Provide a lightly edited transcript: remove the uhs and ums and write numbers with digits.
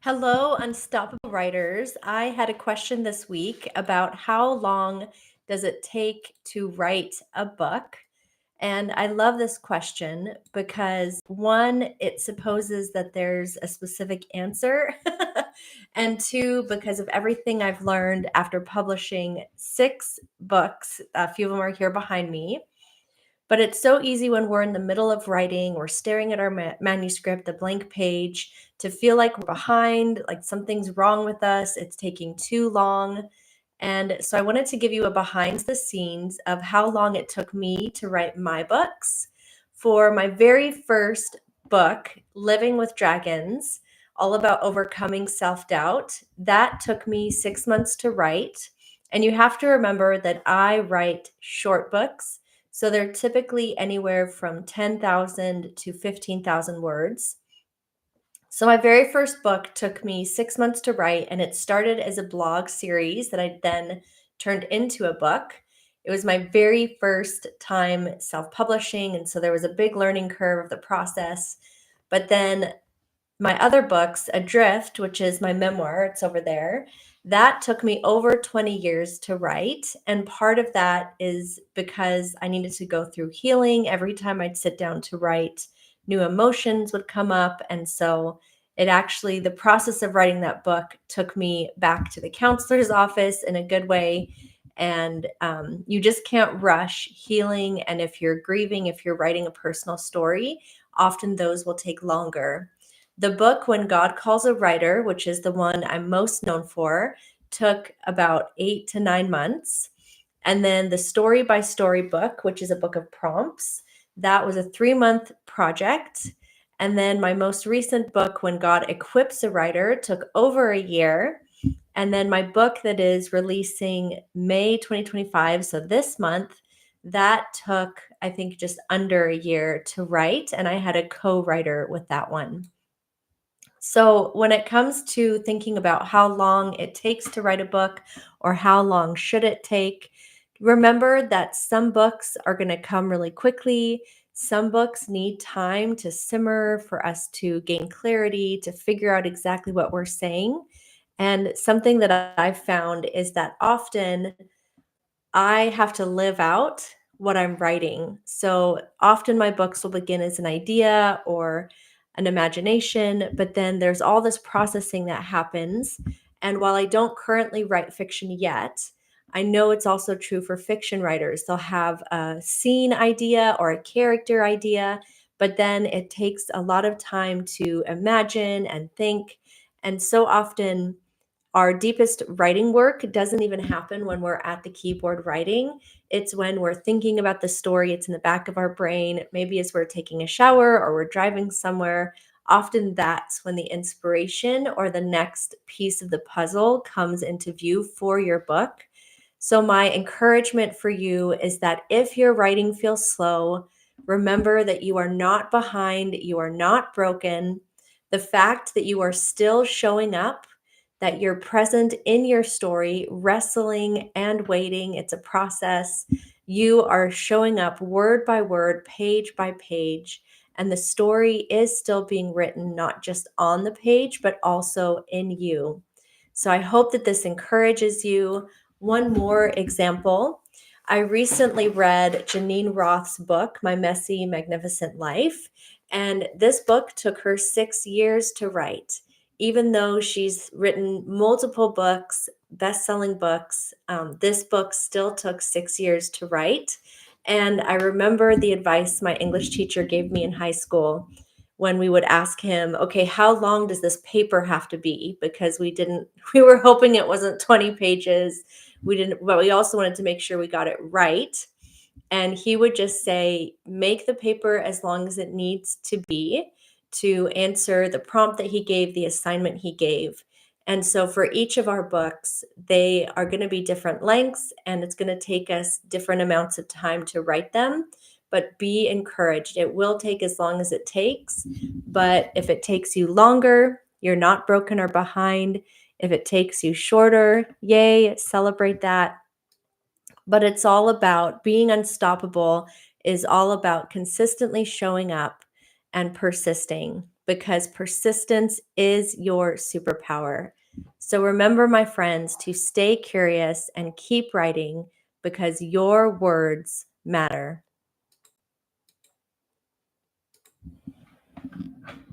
Hello, Unstoppable Writers. I had a question this week about how long does it take to write a book? And I love this question because one, it supposes that there's a specific answer. And two, because of everything I've learned after publishing 6 books, a few of them are here behind me. But it's so easy when we're in the middle of writing, we're staring at our manuscript, the blank page, to feel like we're behind, like something's wrong with us, it's taking too long. And so I wanted to give you a behind the scenes of how long it took me to write my books. For my very first book, Living with Dragons, all about overcoming self doubt, that took me 6 months to write. And you have to remember that I write short books. So they're typically anywhere from 10,000 to 15,000 words. So my very first book took me 6 months to write, and it started as a blog series that I then turned into a book. It was my very first time self-publishing, and so there was a big learning curve of the process. But then my other books, Adrift, which is my memoir, it's over there, that took me over 20 years to write. And part of that is because I needed to go through healing. Every time I'd sit down to write, new emotions would come up. And so the process of writing that book took me back to the counselor's office in a good way. And you just can't rush healing. And if you're grieving, if you're writing a personal story, often those will take longer. The book, When God Calls a Writer, which is the one I'm most known for, took about 8 to 9 months. And then the Story by Story book, which is a book of prompts, that was a 3-month project. And then my most recent book, When God Equips a Writer, took over a year. And then my book that is releasing May 2025, so this month, that took, I think, just under a year to write. And I had a co-writer with that one. So, when it comes to thinking about how long it takes to write a book or how long should it take, remember that some books are going to come really quickly. Some books need time to simmer for us to gain clarity, to figure out exactly what we're saying. And something that I've found is that often I have to live out what I'm writing. So often my books will begin as an idea or an imagination, but then there's all this processing that happens. And while I don't currently write fiction yet, I know it's also true for fiction writers. They'll have a scene idea or a character idea, but then it takes a lot of time to imagine and think. And so often, our deepest writing work doesn't even happen when we're at the keyboard writing. It's when we're thinking about the story, it's in the back of our brain, maybe as we're taking a shower or we're driving somewhere. Often that's when the inspiration or the next piece of the puzzle comes into view for your book. So, my encouragement for you is that if your writing feels slow, remember that you are not behind, you are not broken. The fact that you are still showing up, that you're present in your story, wrestling and waiting. It's a process. You are showing up word by word, page by page, and the story is still being written, not just on the page, but also in you. So I hope that this encourages you. One more example. I recently read Janine Roth's book, My Messy, Magnificent Life, and this book took her 6 years to write even though she's written multiple books, best-selling books. This book still took 6 years to write. And I remember the advice my English teacher gave me in high school when we would ask him, okay, how long does this paper have to be? Because we were hoping it wasn't 20 pages. But we also wanted to make sure we got it right. And he would just say, make the paper as long as it needs to be to answer the prompt that he gave, the assignment he gave. And so for each of our books, they are going to be different lengths and it's going to take us different amounts of time to write them. But be encouraged. It will take as long as it takes. But if it takes you longer, you're not broken or behind. If it takes you shorter, yay, celebrate that. But it's all about being unstoppable, is all about consistently showing up and persisting. because persistence is your superpower. So remember, my friends, to stay curious and keep writing because your words matter.